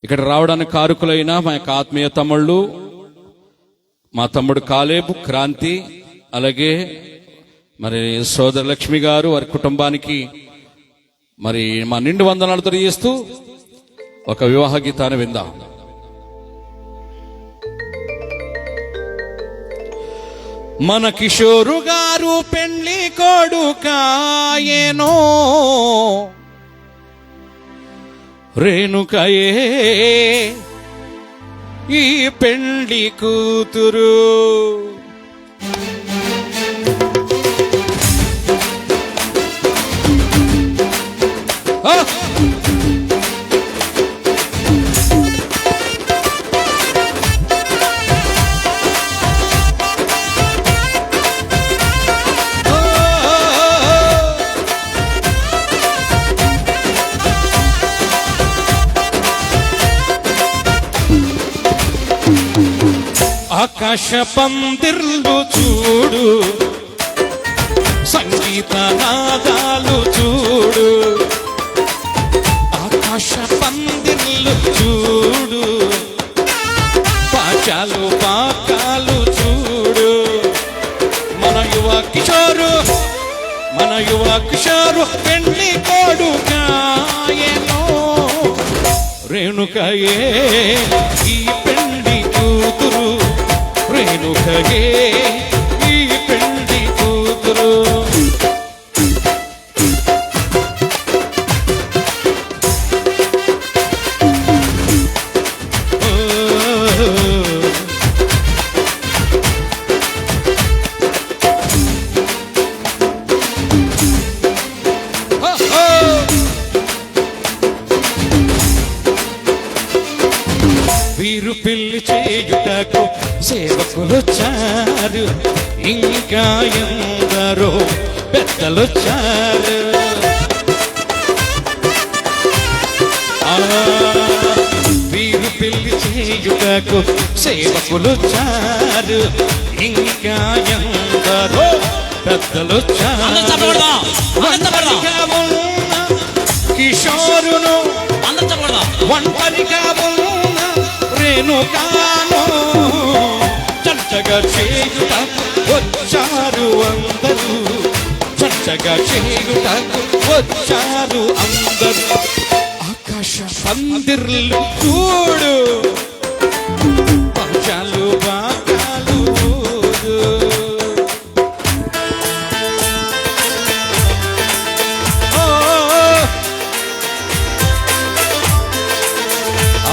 ఇక్కడ రావడానికి కారకులైన మా యొక్క ఆత్మీయ తమ్ముళ్ళు, మా తమ్ముడు కాలేబు, క్రాంతి, అలాగే మరి సోదర లక్ష్మి గారు, వారి కుటుంబానికి మరి మా నిండు వందనాలు తెలియజేస్తూ ఒక వివాహ గీతాన్ని విందాం. మన కిషోరు గారు పెళ్లి కొడుకాయేనో, రేణుకయే ఈ పెళ్లి కూతురు. ఆకాశ పందిర్లు చూడు, సంగీత నాదాలు చూడు. ఆకాశ పందిర్లు చూడు, పాచాలు పాకాలు చూడు. మన యువ కిషోరు పెళ్లి కొడుకాయేనో, రేణుకయే ఈ పెళ్లి కూతురు. రేణుకయే ఈ పెళ్లి కూతురు. వీరు పెళ్లి చేయుటకు సేవకులొచ్చారు, ఇంకా ఎందరో పెద్దలొచ్చారు. వీరు పెళ్లి చేయుటకు సేవకులొచ్చారు, ఇంకా ఎందరో పెద్దలొచ్చారు. కిషోరును ఒంటరిగా ఉన్న రేణుకాను చచ్చగా చేయుటకు వచ్చారు అందరూ. చచ్చగా చేయుటకు వచ్చారు అందరూ. ఆకాశ పందిర్లు చూడు, పంచాలు బాకాలు ఊదు.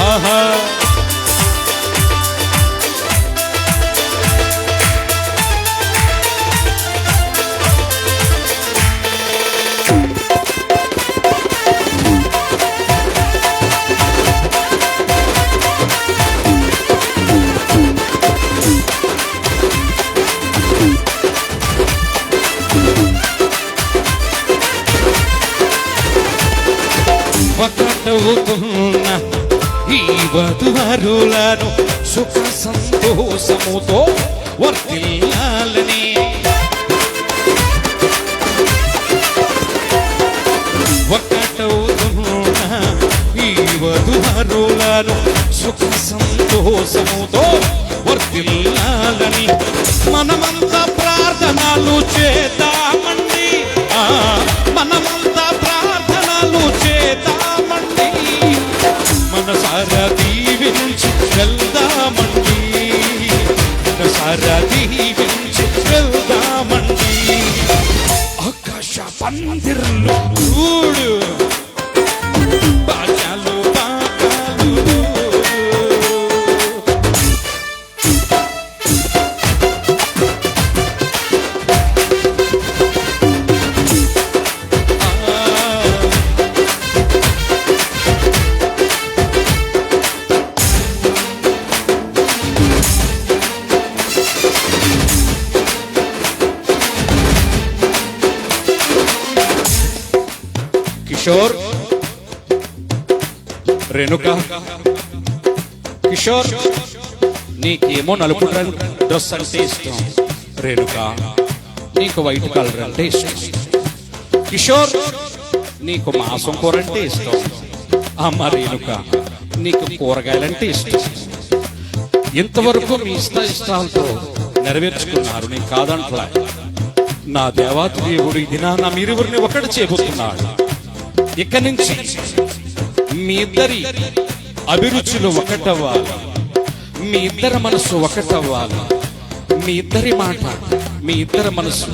ఆహా ఒకటవుతున్న ఈ వధువరులను సుఖ సంతోషముతో వర్ధిల్లాలని. ఒకటవుతున్న ఈ వధువరులను సుఖ సంతోషముతో వర్ధిల్లాలని మనమంతా ప్రార్థనలు చేద్దామండి. మనమంతా ప్రార్థనలు చేద్దామండి. మనసారా దీవించి వెళ్దామండి. మనసారా దీవించి వెళ్దామండి. ఆకాశ పందిర్లు చూడు, బాజాలు బాకాలు. కిషోర్, రేణుక, కిషోర్ నీకేమో నలుపు డ్రెస్ అంటే ఇష్టం, రేణుక నీకు వైట్ కలర్ అంటే ఇష్టం. కిషోర్ నీకు మాంసం కూర అంటే ఇష్టం. అమ్మ రేణుక నీకు కూరగాయలంటే ఇష్టం. ఇంతవరకు మీ ఇష్టాలతో నెరవేర్చుకున్నారు, నేను కాదంట్లా. నా దేవాతి దేవుడు ఈ దినాన మీరెవరిని ఒకటి చేయబోతున్నాడు. ఇక్కడి నుంచి మీ ఇద్దరి అభిరుచులు ఒకటవ్వాలి, మీ ఇద్దరి మనసు ఒకటవ్వాలి, మీ ఇద్దరి మాట, మీ ఇద్దరి మనసు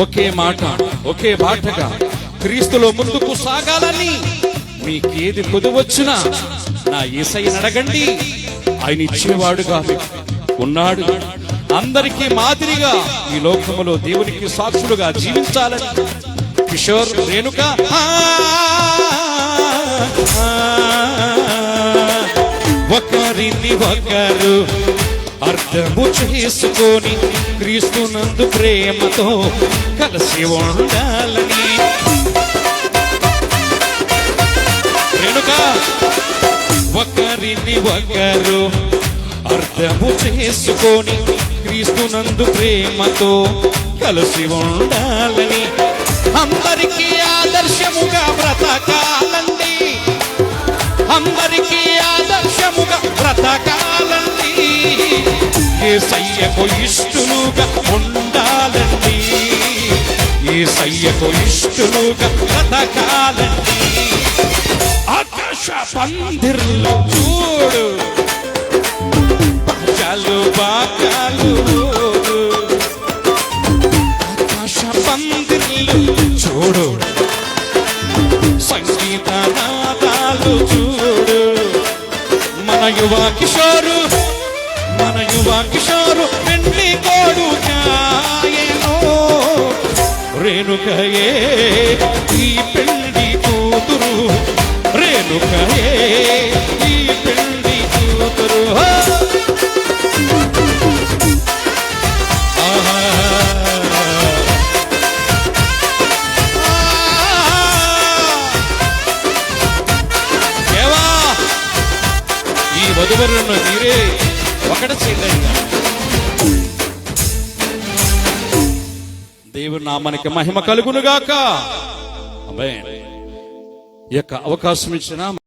ఒకే మాట, ఒకే బాటగా క్రీస్తులో ముందుకు సాగాలని మీకేది కొదువచ్చినా నా యేసయ్యను అడగండి, ఆయన ఇచ్చేవాడుగా ఉన్నాడు. అందరికీ మాదిరిగా ఈ లోకములో దేవునికి సాక్షులుగా జీవించాలని కిషోర్, రేణుక ఒకరిని ఒకరు అర్థము చేసుకొని క్రీస్తునందు ప్రేమతో కలిసి ఉండాలని. రేణుక ఒకరిని ఒకరు అర్థము చేసుకొని క్రీస్తునందు ప్రేమతో కలిసి ఉండాలని, అందరికీ ఆదర్శముగా బ్రతకాలండి, అందరికీ ఆదర్శముగా బ్రతకాలండి, యేసయ్యకు ఇష్టలుగా ఉండాలండి, యేసయ్యకు ఇష్టలుగా బ్రతకాలండి. ఆకాశ పందిర్లు చూడు, బాకాలు బాకాలు, ఆకాశ పందిర్లు చూడు, సంగీత నాదాలు చూడు. మన యువ కిషోరు, మన యువ కిషోరు పెళ్లి కొడుకాయెను, రేణుకయే ఈ పెళ్లి కూతురు, రేణుకయే ఈ పెళ్లి కూతురు. ఈ వధువరులను మీరే ఒకటి చేయండి. దేవుని నామానికి మహిమ కలుగునుగాక. ఆమేన్. ఈ యొక్క అవకాశం ఇచ్చిన